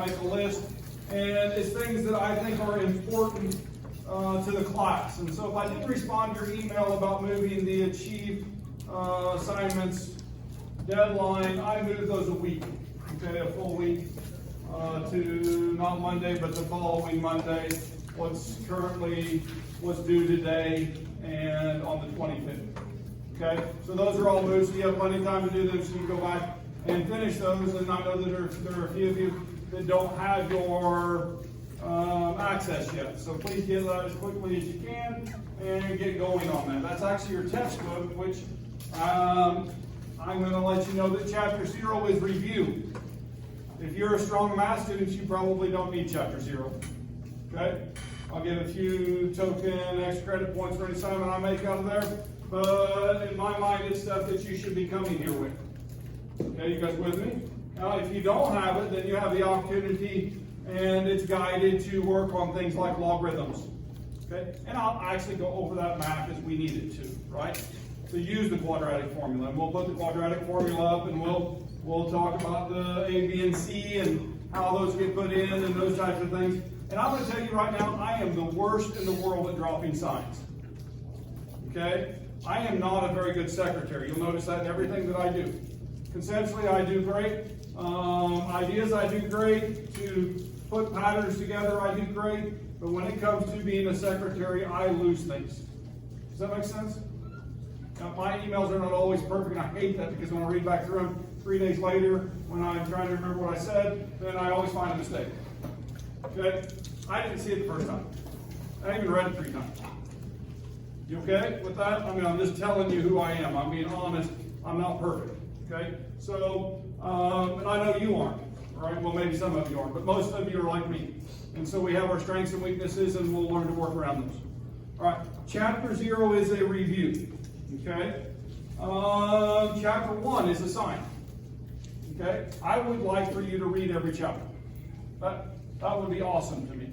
make a list, and it's things that I think are important to the class. And so if I didn't respond to your email about moving the Achieve assignments deadline, I moved those a week, okay, a full week to not Monday, but the following Monday. What's due today and on the 25th. Okay, so those are all moved, so you have plenty of time to do them, so you can go back and finish those. And I know that there are a few of you that don't have your access yet, so please get that as quickly as you can and get going on that. That's actually your textbook, which I'm going to let you know that Chapter 0 is review. If you're a strong math student, you probably don't need Chapter 0. Okay? I'll give a few token extra credit points for any assignment I make out of there, but in my mind, it's stuff that you should be coming here with. Okay, you guys with me? Now, if you don't have it, then you have the opportunity, and it's guided to work on things like logarithms. Okay, and I'll actually go over that math as we need it to, right? So use the quadratic formula, and we'll put the quadratic formula up, and we'll talk about the A, B, and C, and how those get put in, and those types of things. And I'm going to tell you right now, I am the worst in the world at dropping signs. Okay? I am not a very good secretary. You'll notice that in everything that I do. Conceptually, I do great. Ideas, I do great. To put patterns together, I do great. But when it comes to being a secretary, I lose things. Does that make sense? Now, my emails are not always perfect, and I hate that because when I read back through them 3 days later, when I'm trying to remember what I said, then I always find a mistake. Okay? I didn't see it the first time. I even read it 3 times. You okay with that? I mean, I'm just telling you who I am. I'm being honest. I'm not perfect. Okay? So, and I know you aren't. Right? Well, maybe some of you aren't, but most of you are like me. And so we have our strengths and weaknesses, and we'll learn to work around those. All right. Chapter 0 is a review. Okay? Chapter 1 is a sign. Okay? I would like for you to read every chapter. That would be awesome to me.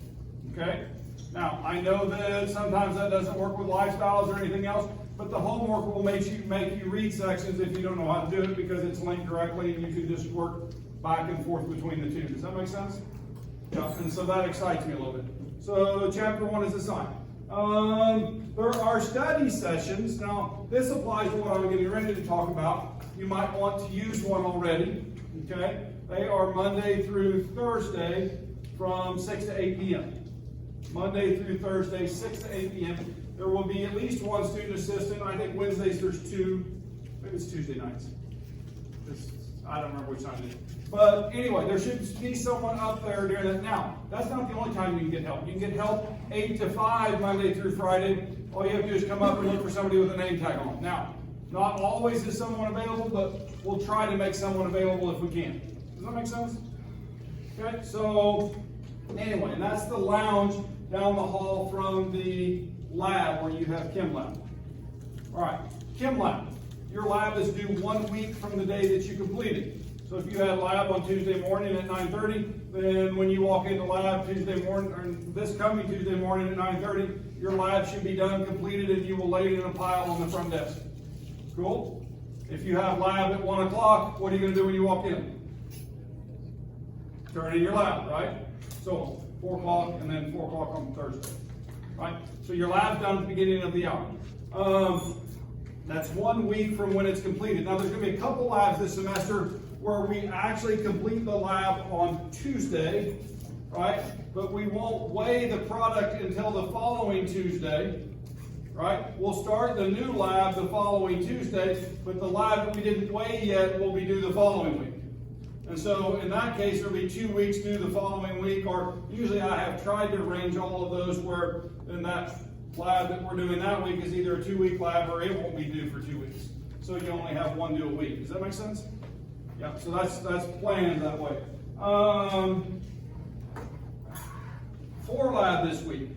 Okay? Now, I know that sometimes that doesn't work with lifestyles or anything else, but the homework will make you read sections if you don't know how to do it, because it's linked directly and you can just work back and forth between the two. Does that make sense? Yeah, and so that excites me a little bit. So chapter 1 is a sign. There are study sessions. Now, this applies to what I'm getting ready to talk about. You might want to use one already. Okay? They are Monday through Thursday from 6 to 8 p.m. Monday through Thursday, 6 to 8 p.m. There will be at least one student assistant. I think Wednesdays there's 2. Maybe it's Tuesday nights. I don't remember which time it is. But anyway, there should be someone up there during that. Now, that's not the only time you can get help. You can get help 8 to 5, Monday through Friday. All you have to do is come up and look for somebody with a name tag on. Now, not always is someone available, but we'll try to make someone available if we can. Does that make sense? Okay, so anyway, and that's the lounge down the hall from the lab where you have Chem Lab. All right, Chem Lab. Your lab is due 1 week from the day that you completed. So if you had lab on Tuesday morning at 9:30, then when you walk into lab Tuesday morning, or this coming Tuesday morning at 9:30, your lab should be done, completed, and you will lay it in a pile on the front desk. Cool? If you have lab at 1 o'clock, what are you going to do when you walk in? Turn in your lab, right? So 4 o'clock and then 4 o'clock on Thursday, right? So your lab's done at the beginning of the hour. That's 1 week from when it's completed. Now, there's going to be a couple labs this semester where we actually complete the lab on Tuesday, right? But we won't weigh the product until the following Tuesday, right? We'll start the new lab the following Tuesday, but the lab that we didn't weigh yet will be due the following week. And so in that case, there'll be 2 weeks due the following week, or usually I have tried to arrange all of those where in that lab that we're doing that week is either a 2-week lab or it won't be due for 2 weeks. So you only have one due a week. Does that make sense? Yeah, so that's planned that way. 4 lab this week.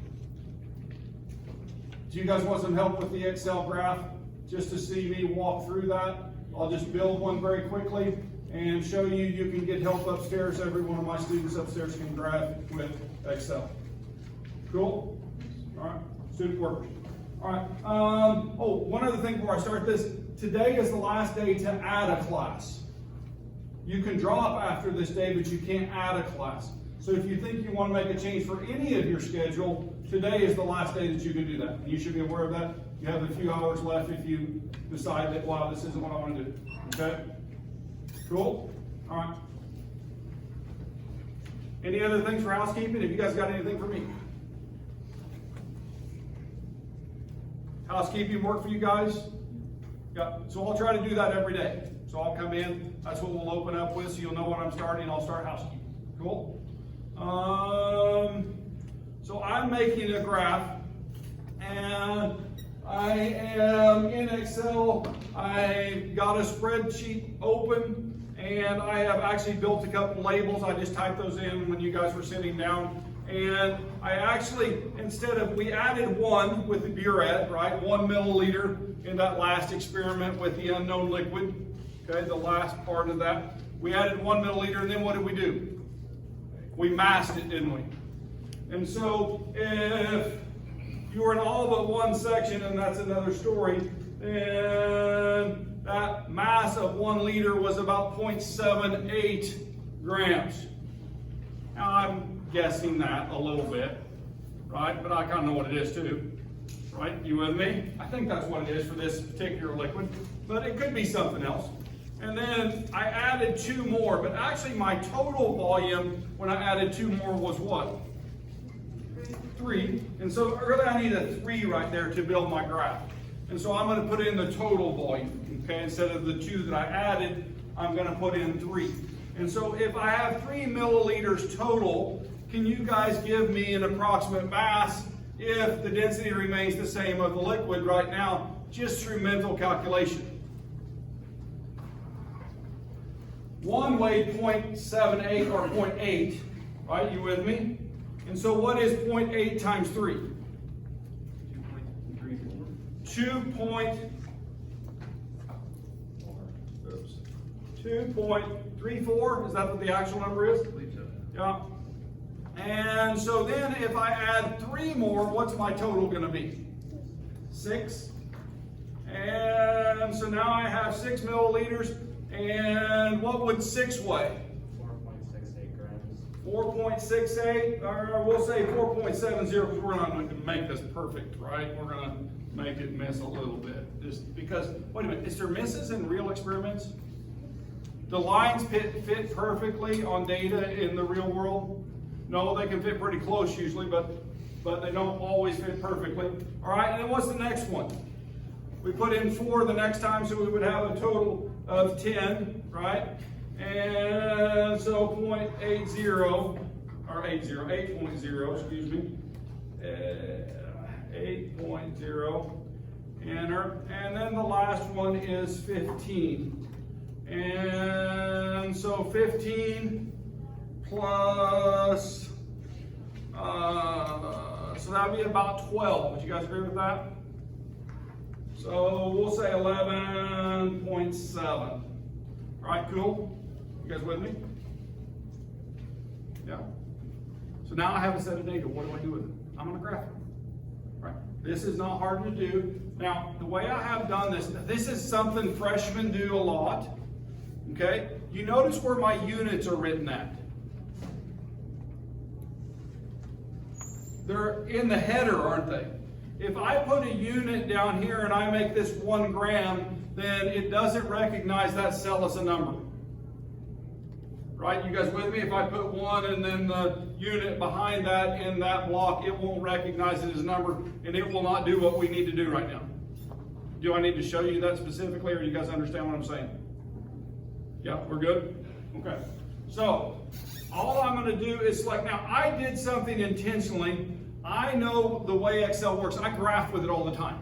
Do you guys want some help with the Excel graph? Just to see me walk through that, I'll just build one very quickly and show you. You can get help upstairs. Every one of my students upstairs can graph with Excel. Cool? All right, student workers. All right. Oh, one other thing before I start this. Today is the last day to add a class. You can drop after this day, but you can't add a class. So if you think you want to make a change for any of your schedule, today is the last day that you can do that. And you should be aware of that. You have a few hours left if you decide that, wow, this isn't what I want to do. Okay? Cool? All right. Any other things for housekeeping? Have you guys got anything for me? Housekeeping work for you guys? Yeah. So I'll try to do that every day. So I'll come in. That's what we'll open up with, so you'll know when I'm starting. I'll start housekeeping. Cool? So I'm making a graph, and I am in Excel. I got a spreadsheet open, and I have actually built a couple labels. I just typed those in when you guys were sitting down. And I actually, we added 1 with the burette, right? 1 milliliter in that last experiment with the unknown liquid. Okay, the last part of that. We added 1 milliliter, and then what did we do? We masked it, didn't we? And so if you were in all but one section, and that's another story, then that mass of 1 liter was about 0.78 grams. Now I'm guessing that a little bit, right? But I kind of know what it is too, right? You with me? I think that's what it is for this particular liquid, but it could be something else. And then I added 2 more, but actually my total volume when I added 2 more was what? 3. And so really I need a 3 right there to build my graph. And so I'm going to put in the total volume, okay? Instead of the 2 that I added, I'm going to put in 3. And so if I have 3 milliliters total, can you guys give me an approximate mass if the density remains the same of the liquid right now, just through mental calculation? 1 weighed 0.78 or 0.8, right? You with me? And so what is 0.8 times 3? 2.34, is that what the actual number is? Yeah. And so then if I add 3 more, what's my total going to be? 6. And so now I have 6 milliliters. And what would 6 weigh? 4.68 grams. 4.68, or we'll say 4.70, because we're not going to make this perfect, right? We're going to make it miss a little bit. Just because, wait a minute, is there misses in real experiments? The lines fit perfectly on data in the real world? No, they can fit pretty close usually, but they don't always fit perfectly. All right, and then what's the next one? We put in 4 the next time, so we would have a total of 10, right? And so 0.80, or 8.0, excuse me. 8.0, enter. And then the last one is 15. And so 15 plus, so that would be about 12. Would you guys agree with that? So we'll say 11.7. All right, cool? You guys with me? Yeah. So now I have a set of data. What do I do with it? I'm going to graph it. Right. This is not hard to do. Now, the way I have done this is something freshmen do a lot. Okay? You notice where my units are written at. They're in the header, aren't they? If I put a unit down here and I make this 1 gram, then it doesn't recognize that cell as a number. Right? You guys with me? If I put 1 and then the unit behind that in that block, it won't recognize it as a number, and it will not do what we need to do right now. Do I need to show you that specifically, or do you guys understand what I'm saying? Yeah, we're good? Okay. So, all I'm going to do is select. Now, I did something intentionally. I know the way Excel works. I graph with it all the time.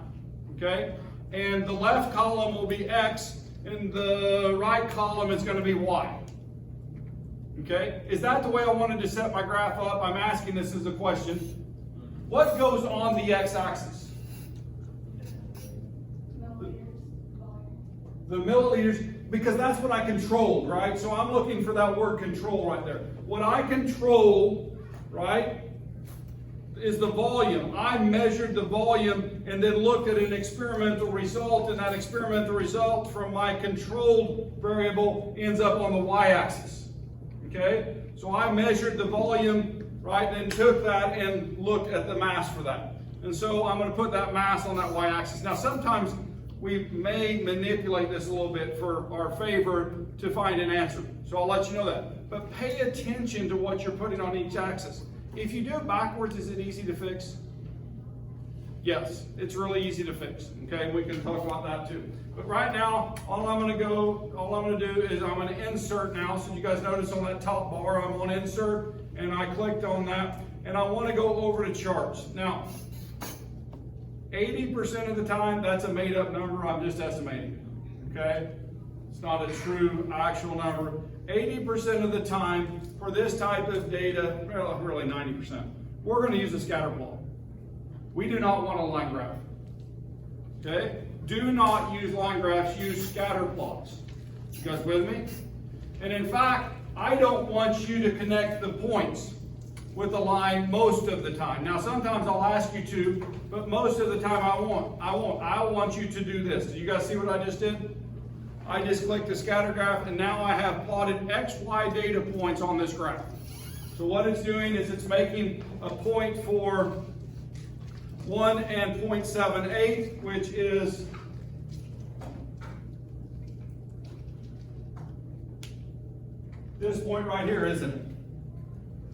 Okay? And the left column will be X, and the right column is going to be Y. Okay? Is that the way I wanted to set my graph up? I'm asking this as a question. What goes on the X-axis? The milliliters, because that's what I controlled, right? So I'm looking for that word control right there. What I control, right, is the volume. I measured the volume and then looked at an experimental result, and that experimental result from my controlled variable ends up on the y-axis. Okay? So I measured the volume, right, and took that and looked at the mass for that. And so I'm going to put that mass on that y-axis. Now sometimes we may manipulate this a little bit for our favor to find an answer. So I'll let you know that. But pay attention to what you're putting on each axis. If you do it backwards, is it easy to fix? Yes, it's really easy to fix. Okay, we can talk about that too. But right now, all I'm going to do is I'm going to insert now. So you guys notice on that top bar, I'm on insert, and I clicked on that, and I want to go over to charts. Now, 80% of the time, that's a made up number. I'm just estimating. Okay, it's not a true actual number. 80% of the time for this type of data, well, really 90%, we're going to use a scatter plot. We do not want a line graph. Okay? Do not use line graphs, use scatter plots. You guys with me? And in fact, I don't want you to connect the points with the line most of the time. Now sometimes I'll ask you to, but most of the time I won't. I want you to do this. Do you guys see what I just did? I just clicked the scatter graph, and now I have plotted X, Y data points on this graph. So what it's doing is it's making a point for 1 and 0.78, which is this point right here, isn't it?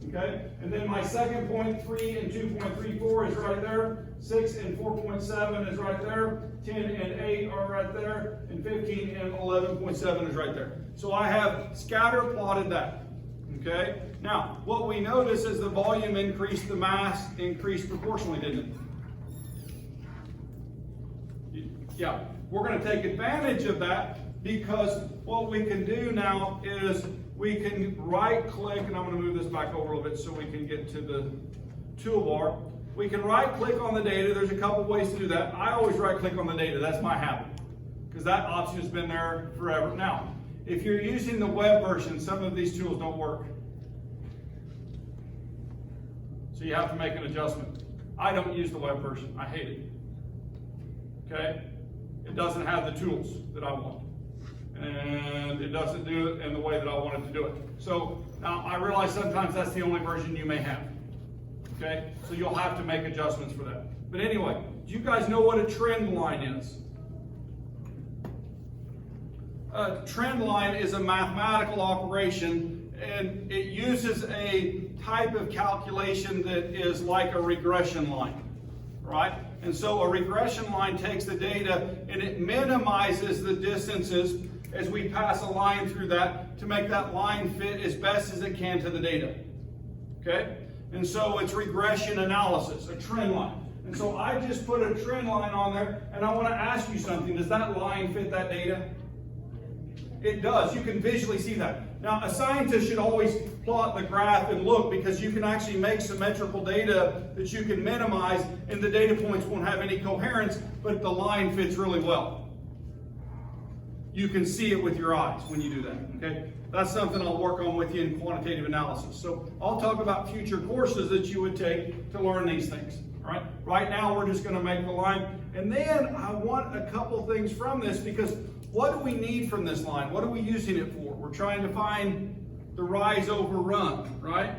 Okay, and then my second point, 3 and 2.34 is right there, 6 and 4.7 is right there, 10 and 8 are right there, and 15 and 11.7 is right there. So I have scatter plotted that. Okay, now what we notice is the volume increased, the mass increased proportionally, didn't it? Yeah, we're going to take advantage of that, because what we can do now is we can right click, and I'm going to move this back over a little bit so we can get to the toolbar. We can right click on the data. There's a couple ways to do that. I always right click on the data. That's my habit, because that option has been there forever. Now, if you're using the web version, some of these tools don't work. So you have to make an adjustment. I don't use the web version. I hate it. Okay? It doesn't have the tools that I want. And it doesn't do it in the way that I want it to do it. So now I realize sometimes that's the only version you may have. Okay? So you'll have to make adjustments for that. But anyway, do you guys know what a trend line is? A trend line is a mathematical operation, and it uses a type of calculation that is like a regression line, right? And so a regression line takes the data and it minimizes the distances as we pass a line through that to make that line fit as best as it can to the data. Okay? And so it's regression analysis, a trend line. And so I just put a trend line on there, and I want to ask you something. Does that line fit that data? It does. You can visually see that. Now, a scientist should always plot the graph and look, because you can actually make symmetrical data that you can minimize, and the data points won't have any coherence, but the line fits really well. You can see it with your eyes when you do that, okay? That's something I'll work on with you in quantitative analysis. So I'll talk about future courses that you would take to learn these things, all right? Right now, we're just gonna make the line, and then I want a couple things from this, because what do we need from this line? What are we using it for? We're trying to find the rise over run, right?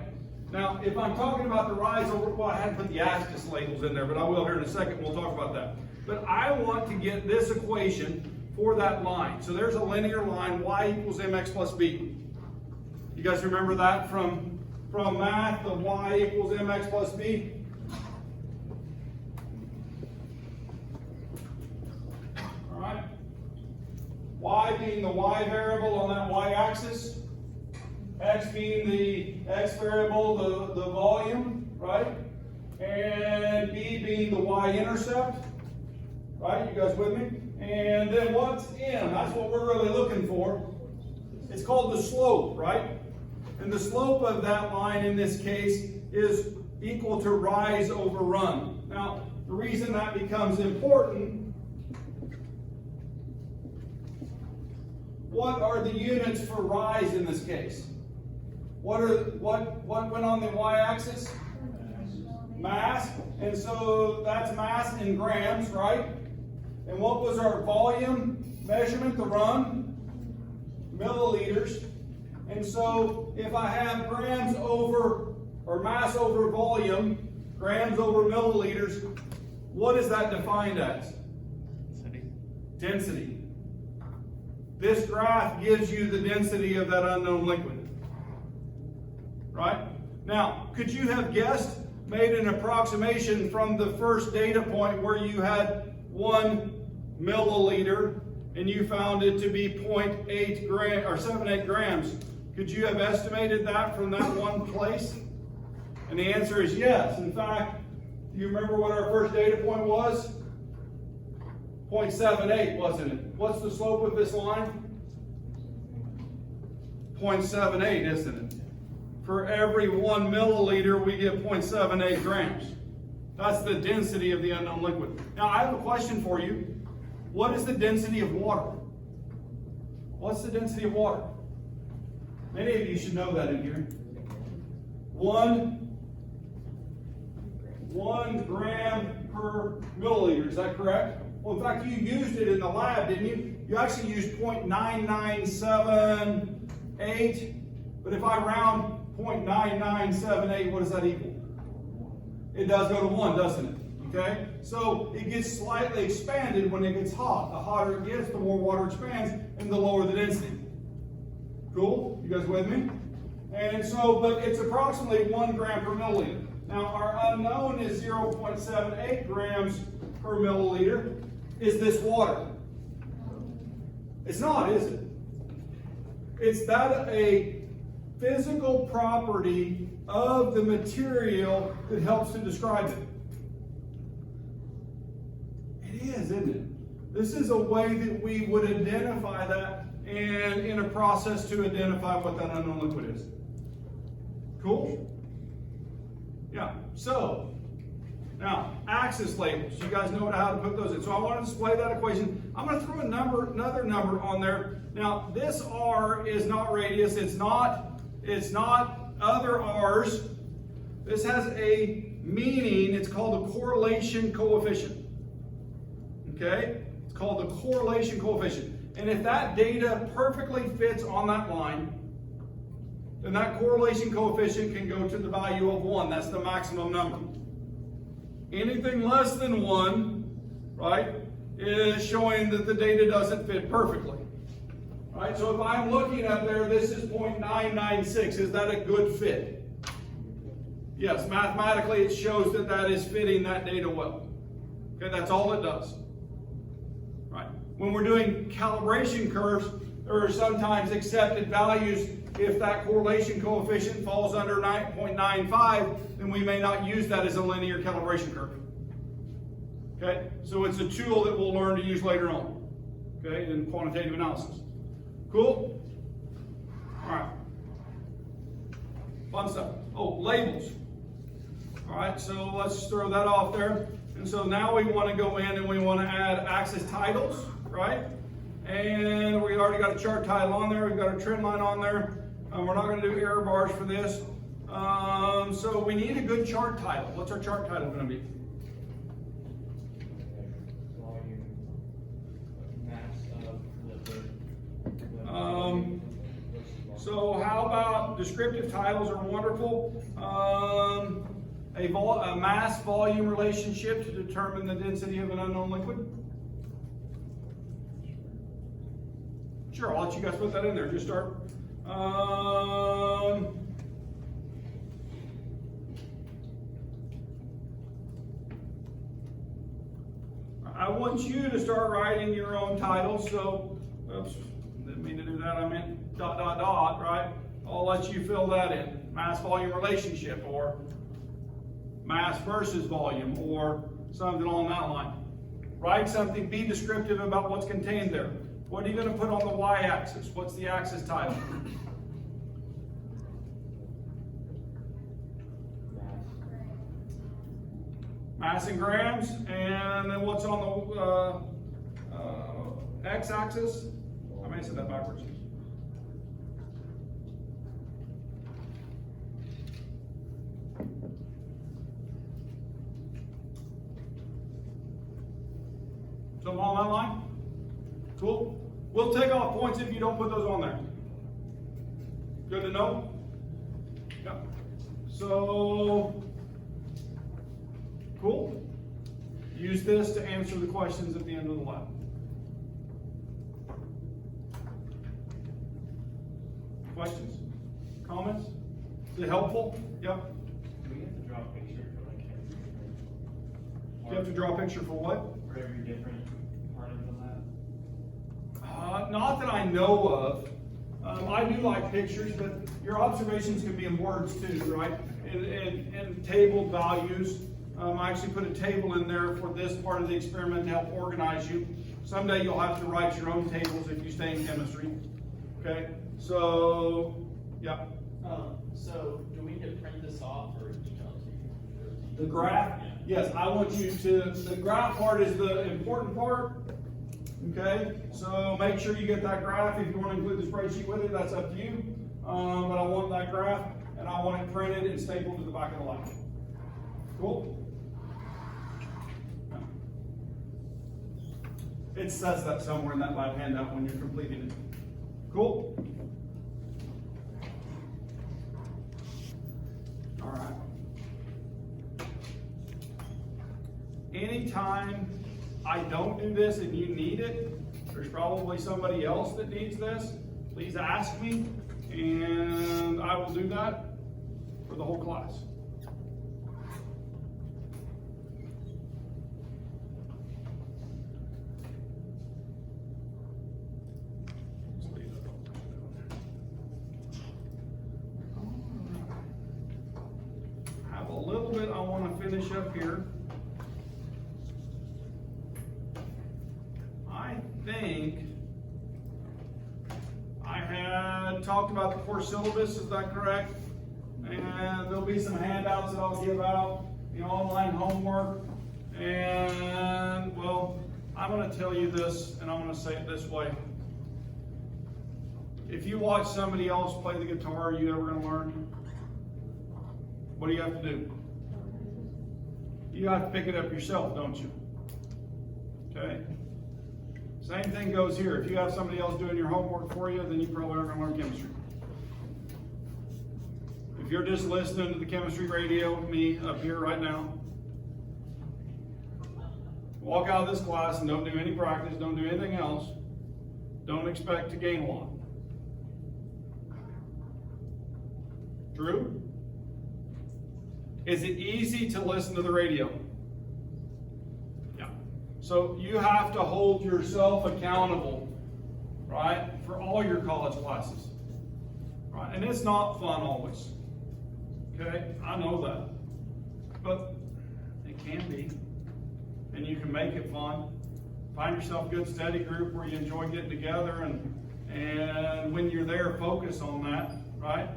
Now, if I'm talking about the rise over, well, I hadn't put the axis labels in there, but I will here in a second. We'll talk about that. But I want to get this equation for that line. So there's a linear line, y equals mx plus b. You guys remember that from math, the y equals mx plus b? All right. Y being the y variable on that y-axis, x being the x variable, the volume, right? And b being the y-intercept, right? You guys with me? And then what's m? That's what we're really looking for. It's called the slope, right? And the slope of that line in this case is equal to rise over run. Now, the reason that becomes important, what are the units for rise in this case? What went on the y-axis? Mass. And so that's mass in grams, right? And what was our volume measurement, the run? Milliliters. And so if I have grams over, or mass over volume, grams over milliliters, what is that defined as? Density. This graph gives you the density of that unknown liquid. Right? Now, could you have guessed, made an approximation from the first data point where you had 1 milliliter and you found it to be 0.8 gram or 78 grams? Could you have estimated that from that one place? And the answer is yes. In fact, do you remember what our first data point was? 0.78, wasn't it? What's the slope of this line? 0.78, isn't it? For every 1 milliliter, we get 0.78 grams. That's the density of the unknown liquid. Now, I have a question for you. What is the density of water? What's the density of water? Many of you should know that in here. 1 gram per milliliter, is that correct? Well, in fact, you used it in the lab, didn't you? You actually used 0.9978, but if I round 0.9978, what does that equal? It does go to 1, doesn't it? Okay? So it gets slightly expanded when it gets hot. The hotter it gets, the more water expands, and the lower the density. Cool? You guys with me? And so, but it's approximately 1 gram per milliliter. Now, our unknown is 0.78 grams per milliliter. Is this water? It's not, is it? It's that a physical property of the material that helps to describe it. It is, isn't it? This is a way that we would identify that and in a process to identify what that unknown liquid is. Cool? Yeah, so now axis labels. You guys know how to put those in. So I want to display that equation. I'm going to throw another number on there. Now this R is not radius. It's not other R's. This has a meaning. It's called the correlation coefficient. Okay? It's called the correlation coefficient. And if that data perfectly fits on that line, then that correlation coefficient can go to the value of 1. That's the maximum number. Anything less than 1, right, is showing that the data doesn't fit perfectly. Right? So if I'm looking up there, this is 0.996. Is that a good fit? Yes, mathematically it shows that that is fitting that data well. Okay, that's all it does. Right? When we're doing calibration curves, there are sometimes accepted values. If that correlation coefficient falls under 9.95, then we may not use that as a linear calibration curve. Okay, so it's a tool that we'll learn to use later on, okay, in quantitative analysis. Cool? All right. Fun stuff. Oh, labels. All right, so let's throw that off there. And so now we want to go in and we want to add axis titles, right? And we already got a chart title on there. We've got a trend line on there. We're not going to do error bars for this. So we need a good chart title. What's our chart title going to be? So how about descriptive titles are wonderful. A mass volume relationship to determine the density of an unknown liquid. Sure, I'll let you guys put that in there. Just start. I want you to start writing your own titles. So, oops, didn't mean to do that. I meant ... right? I'll let you fill that in. Mass volume relationship, or mass versus volume, or something along that line. Write something, be descriptive about what's contained there. What are you going to put on the y-axis? What's the axis title? Mass in grams. And then what's on the x-axis? I may have said that backwards. Something along that line? Cool. We'll take off points if you don't put those on there. Good to know? Yep. So, cool. Use this to answer the questions at the end of the lab. Questions? Comments? Is it helpful? Yep. Do we have to draw a picture for like every different? Do you have to draw a picture for what? For every different part of the lab? Not that I know of. I do like pictures, but your observations can be in words too, right? And tabled values. I actually put a table in there for this part of the experiment to help organize you. Someday you'll have to write your own tables if you stay in chemistry. Okay? So, yeah. So do we need to print this off or email it to you? The graph? Yes, I want you to, the graph part is the important part. Okay, so make sure you get that graph. If you want to include the spreadsheet with it, that's up to you. But I want that graph, and I want it printed and stapled to the back of the lab. Cool? It says that somewhere in that lab handout when you're completing it. Cool? All right. Anytime I don't do this and you need it, there's probably somebody else that needs this, please ask me, and I will do that for the whole class. I have a little bit I want to finish up here. I think I had talked about the course syllabus, is that correct? And there'll be some handouts that I'll give out, online homework. And, well, I'm going to tell you this, and I'm going to say it this way. If you watch somebody else play the guitar, are you ever going to learn? What do you have to do? You have to pick it up yourself, don't you? Okay? Same thing goes here. If you have somebody else doing your homework for you, then you probably aren't going to learn chemistry. If you're just listening to the chemistry radio, me up here right now, walk out of this class and don't do any practice, don't do anything else, don't expect to gain a lot. True? Is it easy to listen to the radio? Yeah. So you have to hold yourself accountable, right, for all your college classes, right? And it's not fun always, okay? I know that, but it can be, and you can make it fun. Find yourself a good study group where you enjoy getting together, and when you're there, focus on that, right?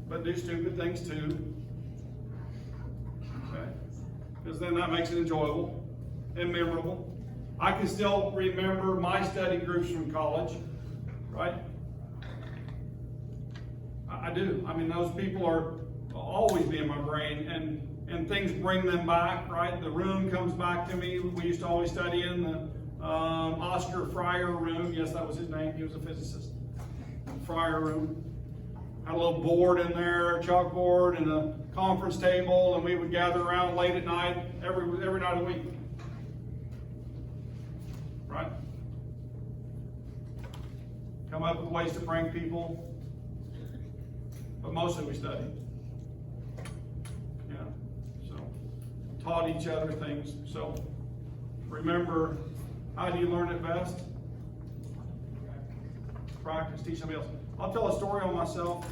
But do stupid things too. Okay. Because then that makes it enjoyable and memorable. I can still remember my study groups from college, right? I do. I mean, those people are always be in my brain, and things bring them back, right? The room comes back to me. We used to always study in the Oscar Fryer room. Yes, that was his name. He was a physicist. Fryer room. Had a little board in there, chalkboard, and a conference table, and we would gather around late at night, every night of the week. Right? Come up with ways to prank people, but mostly we studied. Yeah, so taught each other things. So remember, how do you learn it best? Practice, teach somebody else. I'll tell a story on myself.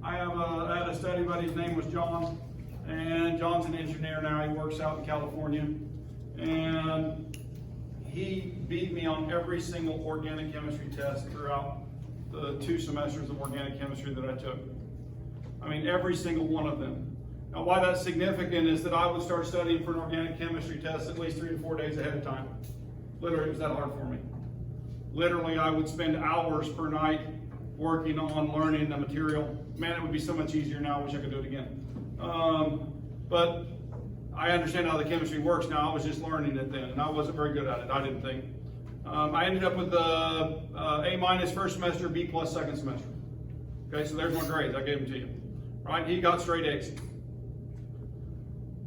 I had a study buddy, his name was John, and John's an engineer now. He works out in California, and he beat me on every single organic chemistry test throughout the 2 semesters of organic chemistry that I took. I mean, every single one of them. Now, why that's significant is that I would start studying for an organic chemistry test at least 3 to 4 days ahead of time. Literally, it was that hard for me. Literally, I would spend hours per night working on learning the material. Man, it would be so much easier now. I wish I could do it again. But I understand how the chemistry works now. I was just learning it then, and I wasn't very good at it, I didn't think. I ended up with A- first semester, B+ second semester. Okay, so there's my grades. I gave them to you. Right? He got straight A's.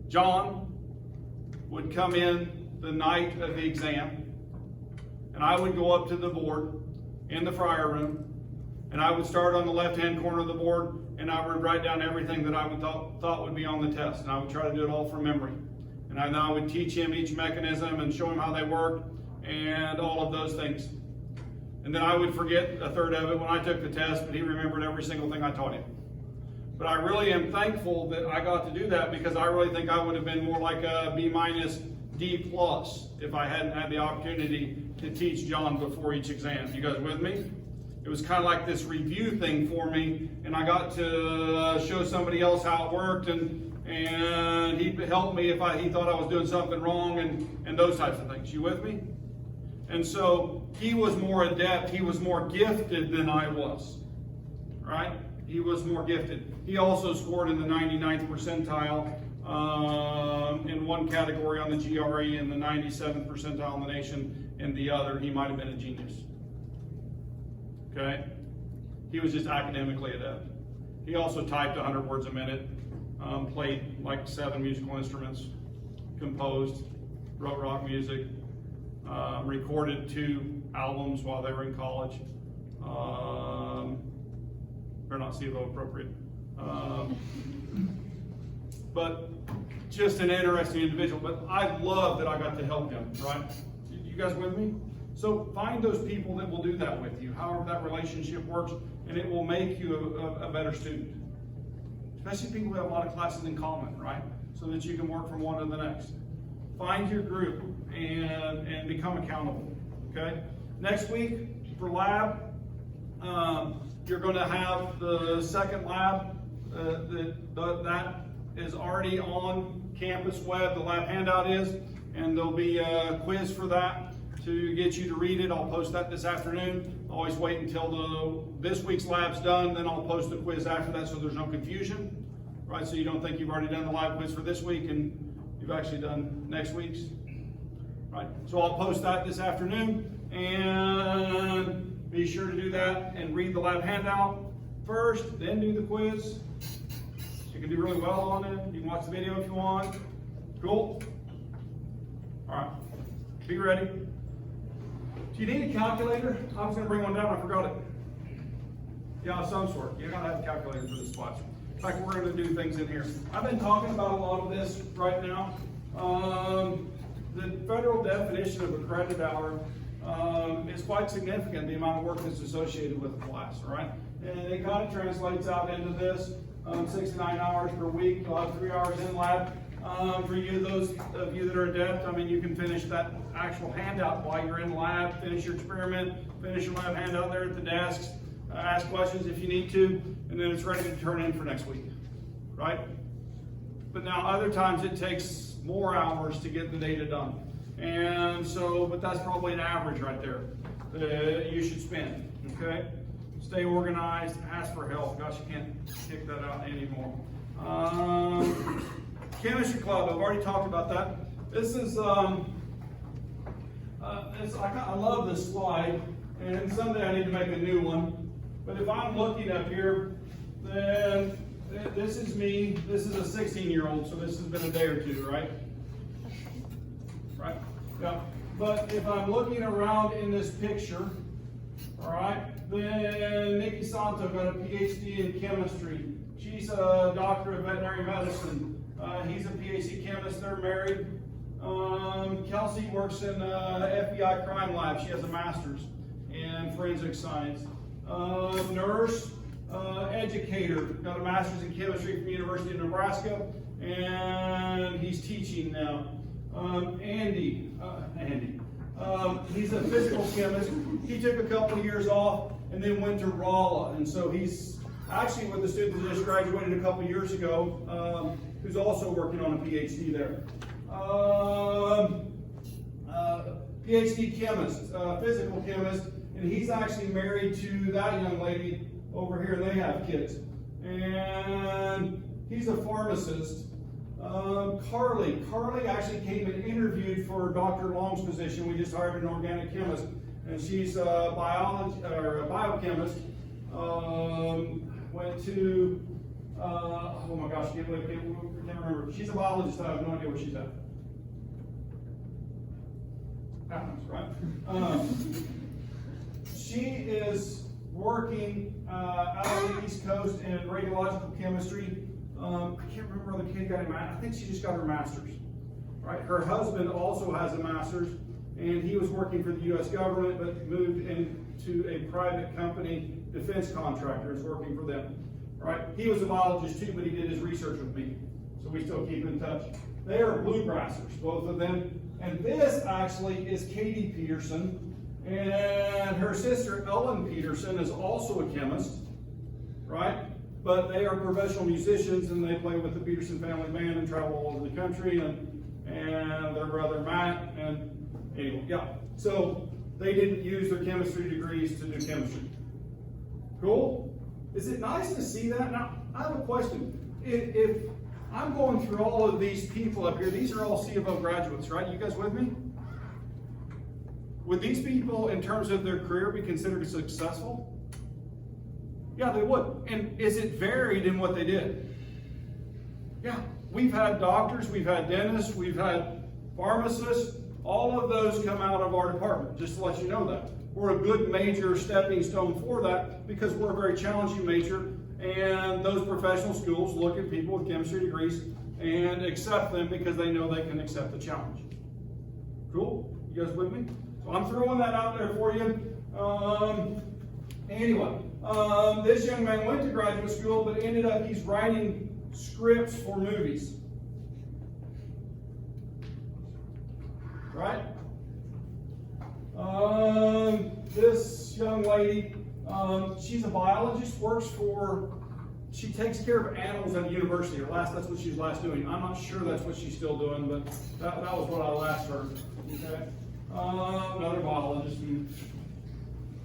John would come in the night of the exam, and I would go up to the board in the friar room, and I would start on the left-hand corner of the board, and I would write down everything that I would thought would be on the test, and I would try to do it all from memory. And then I would teach him each mechanism and show him how they worked and all of those things. And then I would forget a third of it when I took the test, but he remembered every single thing I taught him. But I really am thankful that I got to do that, because I really think I would have been more like a B-, D+ if I hadn't had the opportunity to teach John before each exam. You guys with me? It was kind of like this review thing for me, and I got to show somebody else how it worked, and he helped me if he thought I was doing something wrong, and those types of things. You with me? And so he was more adept, he was more gifted than I was, right? He was more gifted. He also scored in the 99th percentile in one category on the GRE and the 97th percentile in the nation in the other. He might have been a genius. Okay? He was just academically adept. He also typed 100 words a minute, played like 7 musical instruments, composed, wrote rock music, recorded 2 albums while they were in college. They're not CEVO appropriate. But just an interesting individual. But I love that I got to help him, right? You guys with me? So find those people that will do that with you, however that relationship works, and it will make you a better student. Especially people who have a lot of classes in common, right? So that you can work from one to the next. Find your group and become accountable, okay? Next week for lab, you're going to have the second lab that is already on campus web. The lab handout is, and there'll be a quiz for that to get you to read it. I'll post that this afternoon. Always wait until this week's lab's done, then I'll post the quiz after that so there's no confusion, right? So you don't think you've already done the lab quiz for this week and you've actually done next week's, right? So I'll post that this afternoon, and be sure to do that and read the lab handout first, then do the quiz. You can do really well on it. You can watch the video if you want. Cool? All right, be ready. Do you need a calculator? I was going to bring one down, I forgot it. Yeah, of some sort. You gotta have a calculator for this class. In fact, we're going to do things in here. I've been talking about a lot of this right now. The federal definition of a credit hour is quite significant, the amount of work that's associated with the class, right? And it kind of translates out into this, 69 hours per week. You'll have 3 hours in lab. For you, those of you that are adept, I mean, you can finish that actual handout while you're in lab, finish your experiment, finish your lab handout there at the desks, ask questions if you need to, and then it's ready to turn in for next week, right? But now other times it takes more hours to get the data done. And so, but that's probably an average right there that you should spend, okay? Stay organized, ask for help. Gosh, you can't kick that out anymore. Chemistry club, I've already talked about that. This is, I love this slide, and someday I need to make a new one. But if I'm looking up here, then this is me. This is a 16-year-old, so this has been a day or two, right? Right? Yeah. But if I'm looking around in this picture, all right, then Nikki Santo got a PhD in chemistry. She's a doctor of veterinary medicine. He's a PhD chemist. They're married. Kelsey works in FBI crime lab. She has a master's in forensic science. Nurse, educator, got a master's in chemistry from the University of Nebraska, and he's teaching now. Andy, he's a physical chemist. He took a couple of years off and then went to Rolla, and so he's actually with the student that just graduated a couple of years ago, who's also working on a PhD there. PhD chemist, physical chemist, and he's actually married to that young lady over here, and they have kids. And he's a pharmacist. Carly actually came and interviewed for Dr. Long's position. We just hired an organic chemist, and she's a biochemist. went to, oh my gosh, can't remember. She's a biologist, I have no idea where she's at. Happens, right? She is working out on the East Coast in radiological chemistry. I can't remember whether the kid got a master's. I think she just got her master's. Right? Her husband also has a master's, and he was working for the U.S. government, but moved into a private company, defense contractor, is working for them. Right? He was a biologist too, but he did his research with me, so we still keep in touch. They are bluegrassers, both of them. And this actually is Katie Peterson, and her sister Ellen Peterson is also a chemist, right? But they are professional musicians, and they play with the Peterson family band and travel all over the country, and their brother Matt, and anyway, yeah. So they didn't use their chemistry degrees to do chemistry. Cool? Is it nice to see that? Now, I have a question. If I'm going through all of these people up here, these are all C of O graduates, right? You guys with me? Would these people, in terms of their career, be considered successful? Yeah, they would. And is it varied in what they did? Yeah. We've had doctors, we've had dentists, we've had pharmacists. All of those come out of our department, just to let you know that. We're a good major stepping stone for that because we're a very challenging major, and those professional schools look at people with chemistry degrees and accept them because they know they can accept the challenge. Cool? You guys with me? So I'm throwing that out there for you. Anyway, this young man went to graduate school, but ended up he's writing scripts for movies. Right? This young lady, she's a biologist, she takes care of animals at a university. That's what she's last doing. I'm not sure that's what she's still doing, but that was what I last heard. Okay? Another biologist,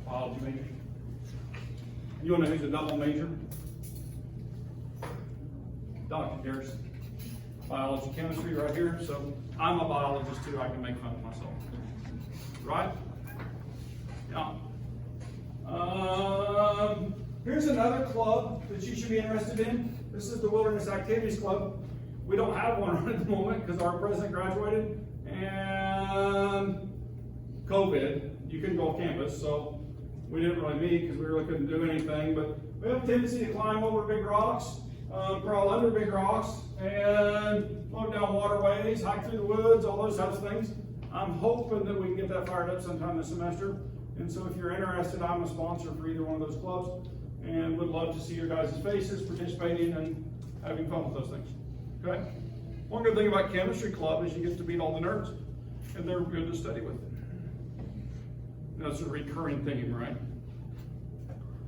biology major. You want to know who's a double major? Dr. Garrison. Biology, chemistry right here. So I'm a biologist too. I can make fun of myself. Right? Yeah. Here's another club that you should be interested in. This is the Wilderness Activities Club. We don't have one right at the moment because our president graduated and COVID. You couldn't go off campus, so we didn't really meet because we really couldn't do anything. But we have a tendency to climb over big rocks, crawl under big rocks, and float down waterways, hike through the woods, all those types of things. I'm hoping that we can get that fired up sometime this semester. And so if you're interested, I'm a sponsor for either one of those clubs and would love to see your guys' faces participating and having fun with those things. Okay? One good thing about chemistry club is you get to meet all the nerds, and they're good to study with. That's a recurring theme, right?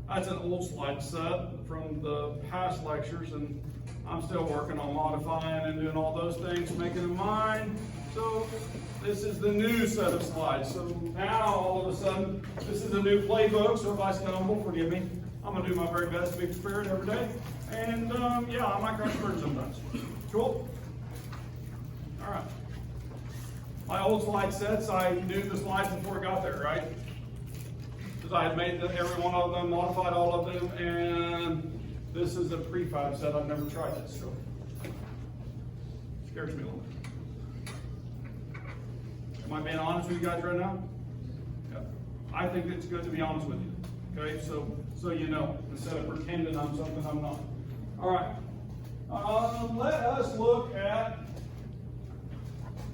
That's an old slide set from the past lectures, and I'm still working on modifying and doing all those things, making them mine. So this is the new set of slides. So now, all of a sudden, this is a new playbook, so if I stumble, forgive me. I'm going to do my very best to be prepared every day. And yeah, I might crash words sometimes. Cool? All right. My old slide sets, I knew the slides before I got there, right? Because I had made every one of them, modified all of them, and this is a prefab set. I've never tried this, so it scares me a little bit. Am I being honest with you guys right now? Yeah. I think it's good to be honest with you. Okay, so you know, instead of pretending I'm something I'm not. All right. Let us look at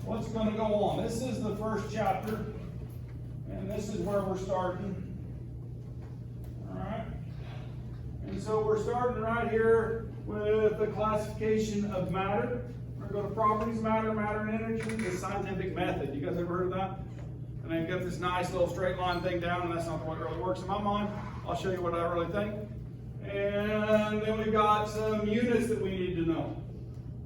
what's going to go on. This is the first chapter, and this is where we're starting. All right. And so we're starting right here with the classification of matter. We're going to go to properties, matter, matter and energy, the scientific method. You guys ever heard of that? And then got this nice little straight line thing down, and that's not the way it really works in my mind. I'll show you what I really think. And then we've got some units that we need to know,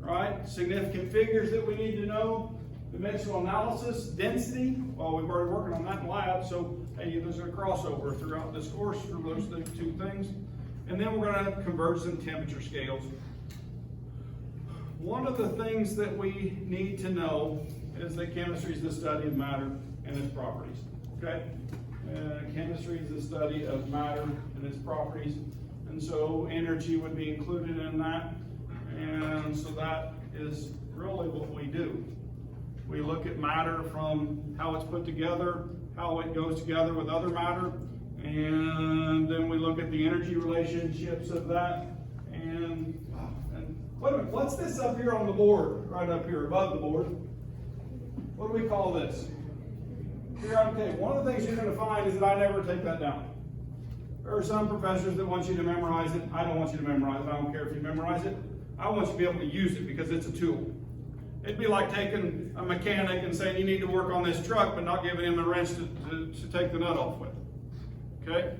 right? Significant figures that we need to know. Dimensional analysis, density. Well, we've already working on that in lab, so hey, there's a crossover throughout this course for those two things. And then we're going to convert some temperature scales. One of the things that we need to know is that chemistry is the study of matter and its properties. Okay? Chemistry is the study of matter and its properties. and so energy would be included in that. And so that is really what we do. We look at matter from how it's put together, how it goes together with other matter, and then we look at the energy relationships of that. And wait a minute, what's this up here on the board, right up here above the board? What do we call this? Periodic table. One of the things you're going to find is that I never take that down. There are some professors that want you to memorize it. I don't want you to memorize it. I don't care if you memorize it. I want you to be able to use it because it's a tool. It'd be like taking a mechanic and saying you need to work on this truck, but not giving him a wrench to take the nut off with. Okay?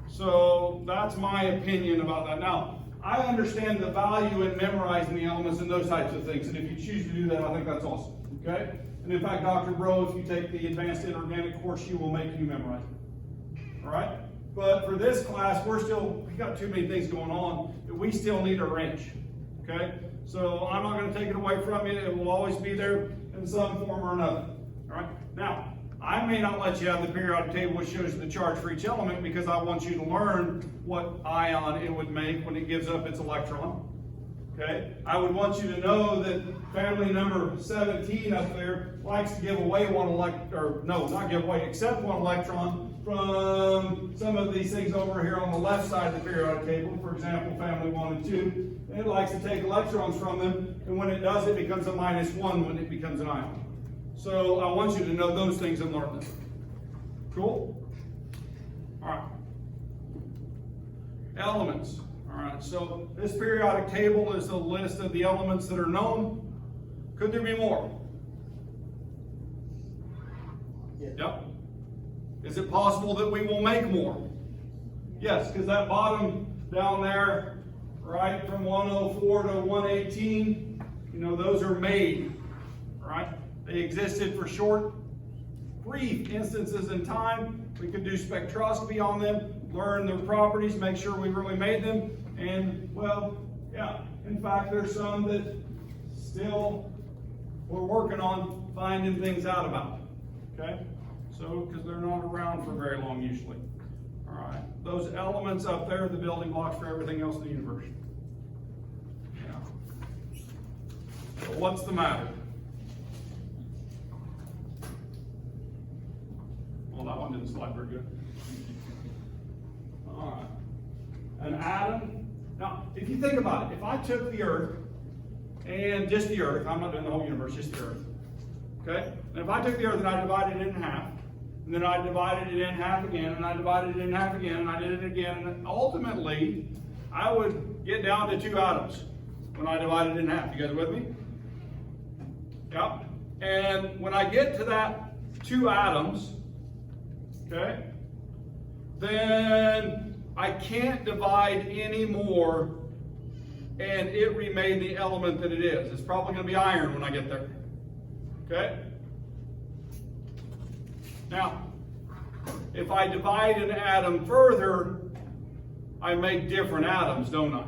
So that's my opinion about that. Now, I understand the value in memorizing the elements and those types of things, and if you choose to do that, I think that's awesome. Okay? And in fact, Dr. Bro, if you take the advanced inorganic course, she will make you memorize it. All right? But for this class, we got too many things going on that we still need a wrench. Okay? So I'm not going to take it away from you. It will always be there in some form or another. All right? Now, I may not let you have the periodic table which shows you the charge for each element because I want you to learn what ion it would make when it gives up its electron. Okay? I would want you to know that family number 17 up there likes to give away accept one electron from some of these things over here on the left side of the periodic table. For example, family 1 and 2. And it likes to take electrons from them, and when it does, it becomes a -1 when it becomes an ion. So I want you to know those things and learn them. Cool? All right. Elements. All right, so this periodic table is a list of the elements that are known. Could there be more? Yeah. Yep. Is it possible that we will make more? Yes, because that bottom down there, right, from 104 to 118, those are made, right? They existed for short, brief instances in time. We could do spectroscopy on them, learn their properties, make sure we really made them. And, well, yeah, in fact, there's some that still we're working on finding things out about, okay? So, because they're not around for very long usually. All right, those elements up there are the building blocks for everything else in the universe. Yeah. So what's the matter? Well, that one didn't slide very good. All right. An atom. Now, if you think about it, if I took the Earth and just the Earth, I'm not doing the whole universe, just the Earth. Okay? And if I took the Earth and I divided it in half, and then I divided it in half again, and I divided it in half again, and I did it again, and ultimately, I would get down to 2 atoms when I divided it in half. You guys with me? Yeah. And when I get to that 2 atoms, okay, then I can't divide any more and it remain the element that it is. It's probably going to be iron when I get there. Okay? Now, if I divide an atom further, I make different atoms, don't I?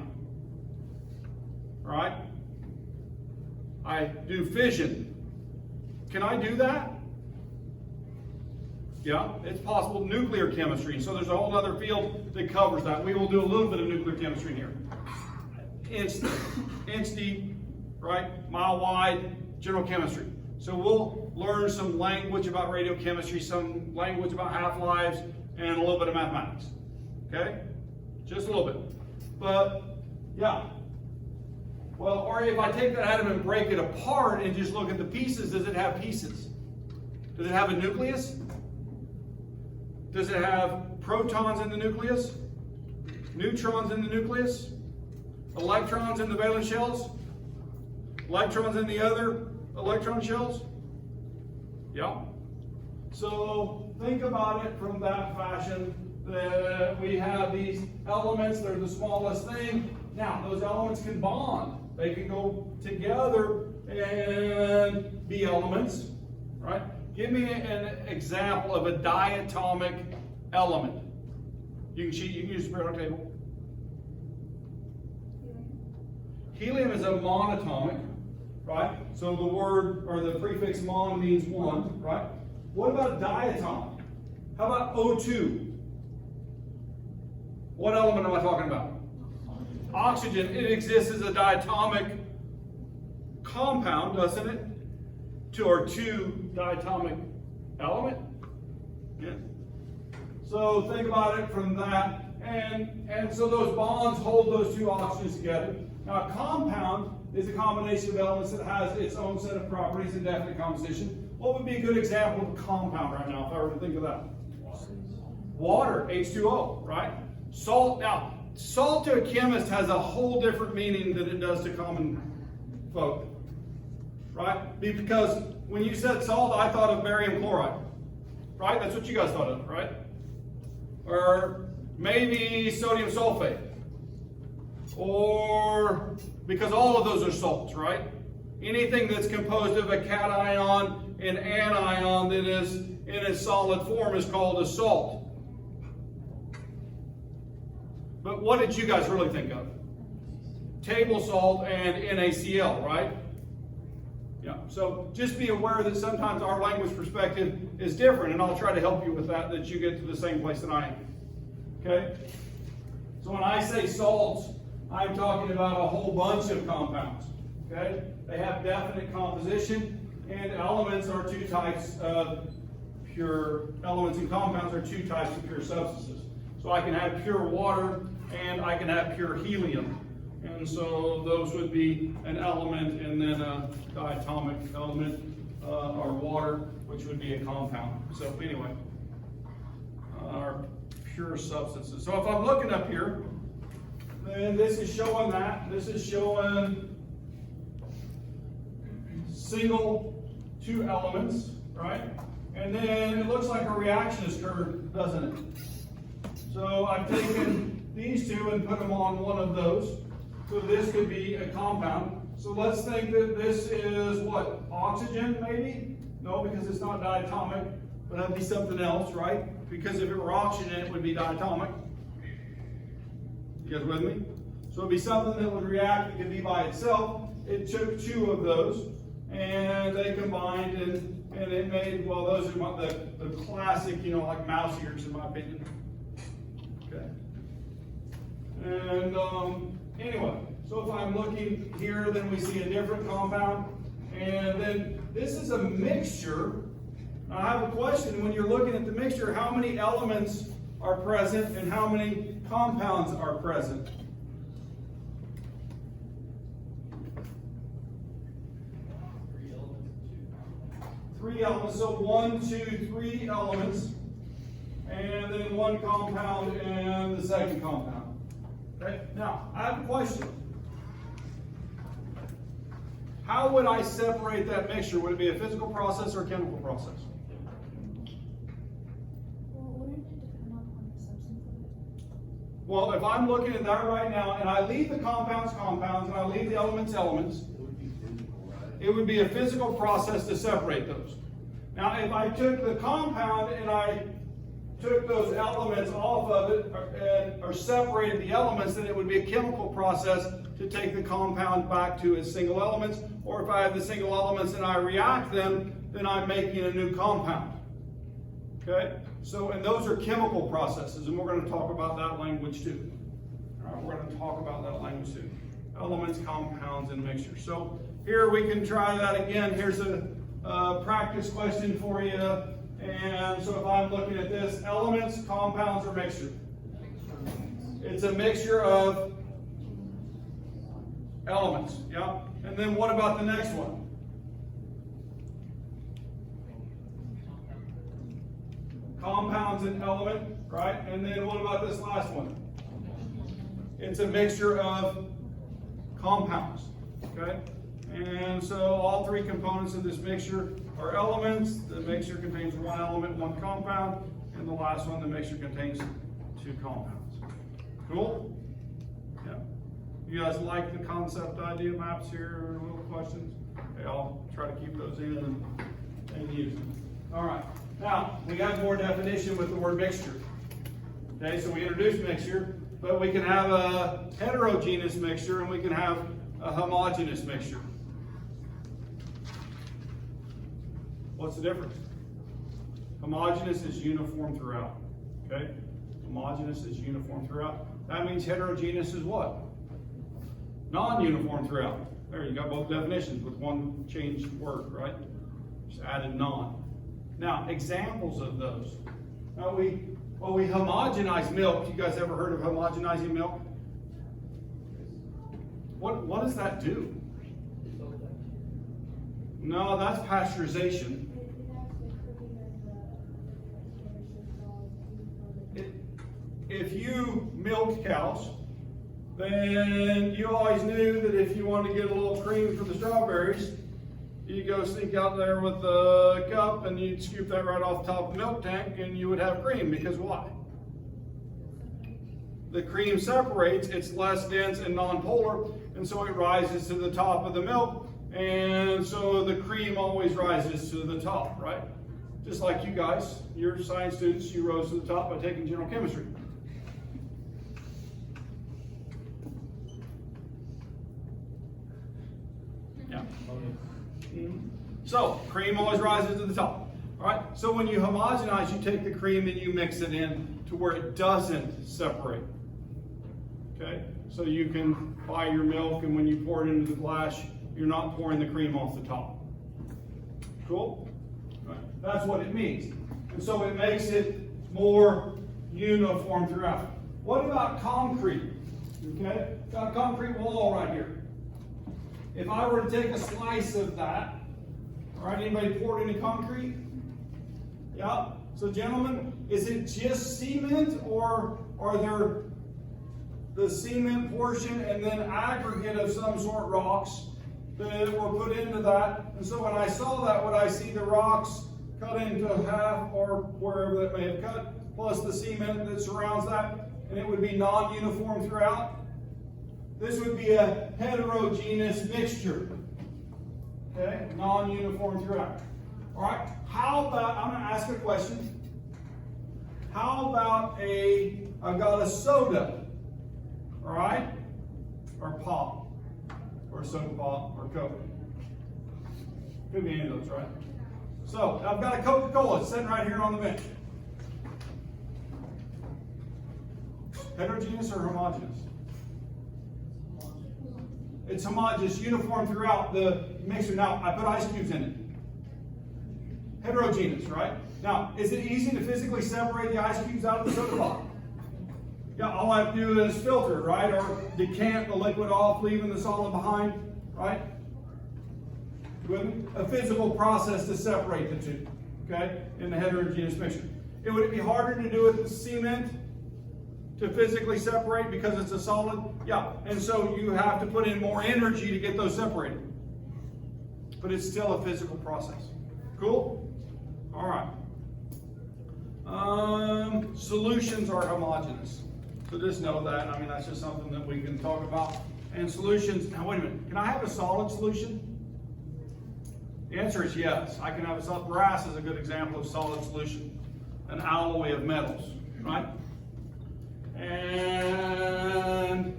Right? I do fission. Can I do that? Yeah, it's possible. Nuclear chemistry. So there's a whole other field that covers that. We will do a little bit of nuclear chemistry here. Inch deep, right? Mile wide, general chemistry. So we'll learn some language about radiochemistry, some language about half-lives, and a little bit of mathematics. Okay? Just a little bit. But, yeah. Well, or if I take that atom and break it apart and just look at the pieces, does it have pieces? Does it have a nucleus? Does it have protons in the nucleus? Neutrons in the nucleus? Electrons in the valence shells? Electrons in the other electron shells? Yeah. So think about it from that fashion, that we have these elements, they're the smallest thing. Now, those elements can bond. They can go together and be elements, right? Give me an example of a diatomic element. You can use the periodic table. Helium is a monatomic, right? So the word or the prefix mon means 1, right? What about diatom? How about O2? What element am I talking about? oxygen, it exists as a diatomic compound, doesn't it? Or two diatomic element. Yeah. So think about it from that. And so those bonds hold those two oxygens together. Now a compound is a combination of elements that has its own set of properties and definite composition. What would be a good example of a compound right now, if I were to think of that? Water, H2O, right? Salt. Now, salt to a chemist has a whole different meaning than it does to common folk, right? Because when you said salt, I thought of barium chloride, right? That's what you guys thought of, right? Or maybe sodium sulfate. Or, because all of those are salts, right? Anything that's composed of a cation and anion that is in a solid form is called a salt. But what did you guys really think of? Table salt and NaCl, right? Yeah, so just be aware that sometimes our language perspective is different, and I'll try to help you with that you get to the same place that I am. Okay? So when I say salts, I'm talking about a whole bunch of compounds. Okay? They have definite composition, and elements are two types of pure elements, and compounds are two types of pure substances. So I can have pure water and I can have pure helium. And so those would be an element and then a diatomic element, or water, which would be a compound. So anyway, our pure substances. So if I'm looking up here, then this is showing that. This is showing single two elements, right? And then it looks like a reaction has occurred, doesn't it? So I've taken these two and put them on one of those. So this could be a compound. So let's think that this is what? Oxygen, maybe? No, because it's not diatomic, but that'd be something else, right? Because if it were oxygen, it would be diatomic. You guys with me? So it'd be something that would react, it could be by itself. It took two of those, and they combined, and it made, well, those are the classic, like mouse ears, in my opinion. Okay. And anyway, so if I'm looking here, then we see a different compound. And then this is a mixture. Now I have a question. When you're looking at the mixture, how many elements are present and how many compounds are present? Three elements. So 1, 2, 3 elements. And then one compound and the second compound. Okay? Now, I have a question. How would I separate that mixture? Would it be a physical process or a chemical process? Well, wouldn't it depend on the substance of it? Well, if I'm looking at that right now, and I leave the compounds, and I leave the elements, it would be a physical process to separate those. Now, if I took the compound and I took those elements off of it or separated the elements, then it would be a chemical process to take the compound back to its single elements. Or if I have the single elements and I react them, then I'm making a new compound. Okay? So, and those are chemical processes, and we're going to talk about that language too. All right, we're going to talk about that language too. Elements, compounds, and mixtures. So here we can try that again. Here's a practice question for you. And so if I'm looking at this, elements, compounds, or mixture? It's a mixture of elements, yeah? And then what about the next one? Compounds and element, right? And then what about this last one? It's a mixture of compounds, okay? And so all three components of this mixture are elements. The mixture contains one element, one compound, and the last one, the mixture contains two compounds. Cool? Yeah. You guys like the concept idea maps here? Little questions? Okay, I'll try to keep those in and use them. All right. Now, we have more definition with the word mixture. Okay, so we introduced mixture, but we can have a heterogeneous mixture and we can have a homogeneous mixture. What's the difference? Homogeneous is uniform throughout. Okay? Homogeneous is uniform throughout. That means heterogeneous is what? Non-uniform throughout. There, you got both definitions with one changed word, right? Just added non. Now, examples of those. Now we homogenize milk. You guys ever heard of homogenizing milk? What does that do? No, that's pasteurization. If you milked cows, then you always knew that if you wanted to get a little cream for the strawberries, you'd go sneak out there with a cup and you'd scoop that right off the top of the milk tank and you would have cream. Because why? The cream separates, it's less dense and non-polar, and so it rises to the top of the milk, and so the cream always rises to the top, right? Just like you guys, you're science students, you rose to the top by taking general chemistry. Yeah. So, cream always rises to the top. All right? So when you homogenize, you take the cream and you mix it in to where it doesn't separate. Okay? So you can buy your milk, and when you pour it into the glass, you're not pouring the cream off the top. Cool? All right. That's what it means. And so it makes it more uniform throughout. What about concrete? Okay? Got a concrete wall right here. If I were to take a slice of that, all right, anybody poured any concrete? Yeah. So gentlemen, is it just cement, or are there the cement portion and then aggregate of some sort, rocks, that were put into that? And so when I saw that, would I see the rocks cut into half, or wherever that may have cut, plus the cement that surrounds that, and it would be non-uniform throughout? This would be a heterogeneous mixture. Okay, non-uniform throughout. All right, how about, I'm going to ask a question. How about I've got a soda, all right, or pop, or soda pop, or Coke. Could be any of those, right? So, I've got a Coca-Cola sitting right here on the bench. Heterogeneous or homogeneous? It's homogeneous, uniform throughout the mixture. Now, I put ice cubes in it. Heterogeneous, right? Now, is it easy to physically separate the ice cubes out of the soda pop? Yeah, all I have to do is filter, right? Or decant the liquid off, leaving the solid behind, right? You with me? A physical process to separate the two, okay, in the heterogeneous mixture. Would it be harder to do it with cement to physically separate because it's a solid? Yeah, and so you have to put in more energy to get those separated. But it's still a physical process. Cool? All right. Solutions are homogeneous. So just know that. I mean, that's just something that we can talk about. And solutions, now wait a minute. Can I have a solid solution? The answer is yes. I can have a solid. Brass is a good example of solid solution. An alloy of metals, right? And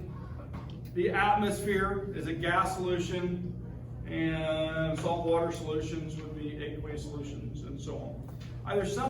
the atmosphere is a gas solution, and saltwater solutions would be aqueous solutions, and so on. Either some